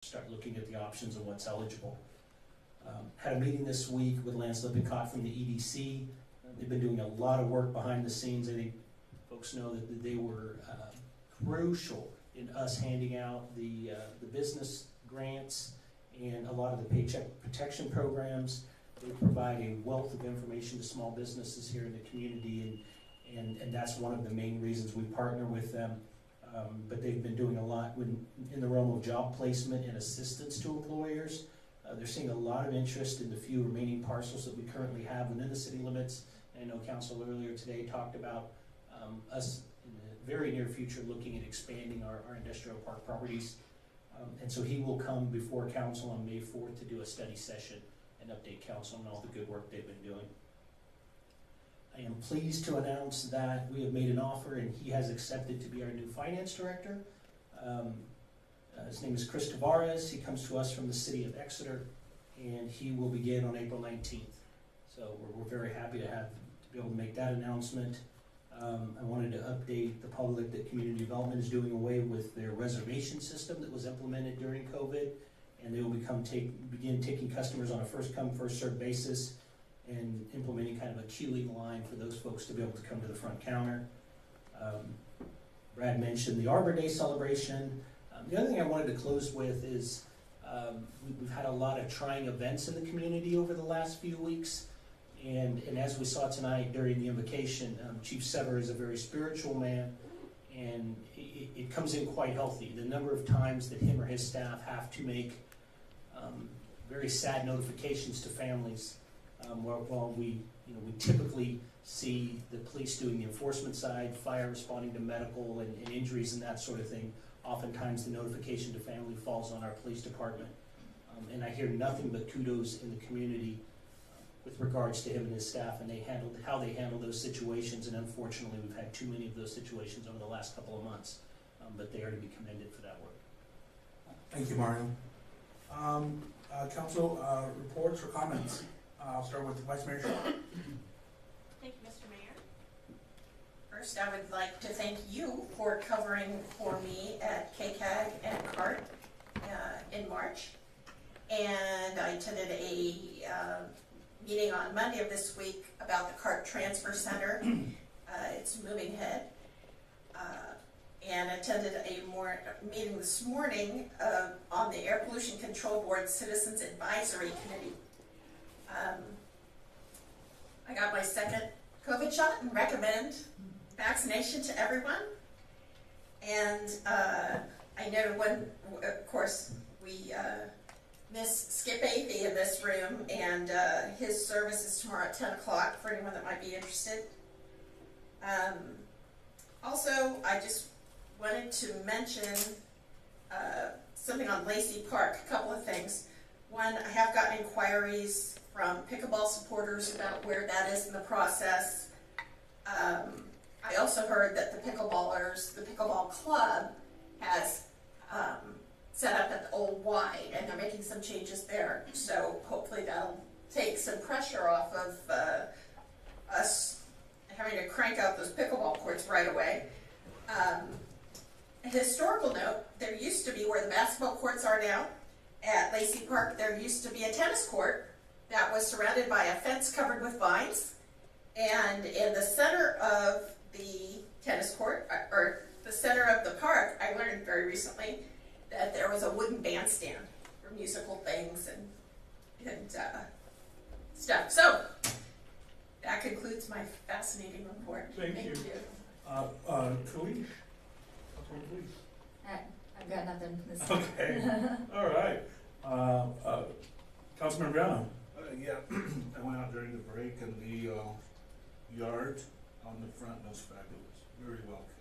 start looking at the options of what's eligible. Had a meeting this week with Lance Lippincott from the EDC. They've been doing a lot of work behind the scenes. I think folks know that they were crucial in us handing out the business grants and a lot of the paycheck protection programs. They provide a wealth of information to small businesses here in the community, and that's one of the main reasons we partner with them. But they've been doing a lot in the realm of job placement and assistance to employers. They're seeing a lot of interest in the few remaining parcels that we currently have within the city limits. I know Council earlier today talked about us in the very near future looking at expanding our industrial park properties. And so he will come before Council on May 4th to do a study session and update Council on all the good work they've been doing. I am pleased to announce that we have made an offer and he has accepted to be our new finance director. His name is Chris Tavares. He comes to us from the city of Exeter, and he will begin on April 19th. So we're very happy to be able to make that announcement. I wanted to update the public that community development is doing away with their reservation system that was implemented during COVID, and they will begin taking customers on a first come, first served basis and implementing kind of a queuing line for those folks to be able to come to the front counter. Brad mentioned the Arbor Day celebration. The other thing I wanted to close with is we've had a lot of trying events in the community over the last few weeks, and as we saw tonight during the invocation, Chief Sever is a very spiritual man, and it comes in quite healthy. The number of times that him or his staff have to make very sad notifications to families, while we typically see the police doing the enforcement side, fire responding to medical and injuries and that sort of thing. Oftentimes the notification to family falls on our police department. And I hear nothing but kudos in the community with regards to him and his staff and how they handle those situations, and unfortunately we've had too many of those situations over the last couple of months. But they are to be commended for that work. Thank you, Mario. Council reports or comments? I'll start with Vice Mayor Shaw. Thank you, Mr. Mayor. First, I would like to thank you for covering for me at KCAG and CART in March. And I attended a meeting on Monday of this week about the CART Transfer Center. It's moving ahead. And attended a meeting this morning on the Air Pollution Control Board Citizens Advisory Committee. I got my second COVID shot and recommend vaccination to everyone. And I know of course, we miss Skip Athey in this room, and his service is tomorrow at 10 o'clock for anyone that might be interested. Also, I just wanted to mention something on Lacey Park, a couple of things. One, I have gotten inquiries from pickleball supporters about where that is in the process. I also heard that the pickleball club has set up at the Old Y, and they're making some changes there. So hopefully that'll take some pressure off of us having to crank out those pickleball courts right away. A historical note, there used to be, where the basketball courts are now, at Lacey Park, there used to be a tennis court that was surrounded by a fence covered with vines, and in the center of the tennis court, or the center of the park, I learned very recently that there was a wooden bandstand for musical things and stuff. So, that concludes my fascinating report. Thank you. Kalish? Please. I've got nothing this Okay. All right. Councilman Brianna. Yeah, I went out during the break, and the yard on the front was fabulous. Very well kept.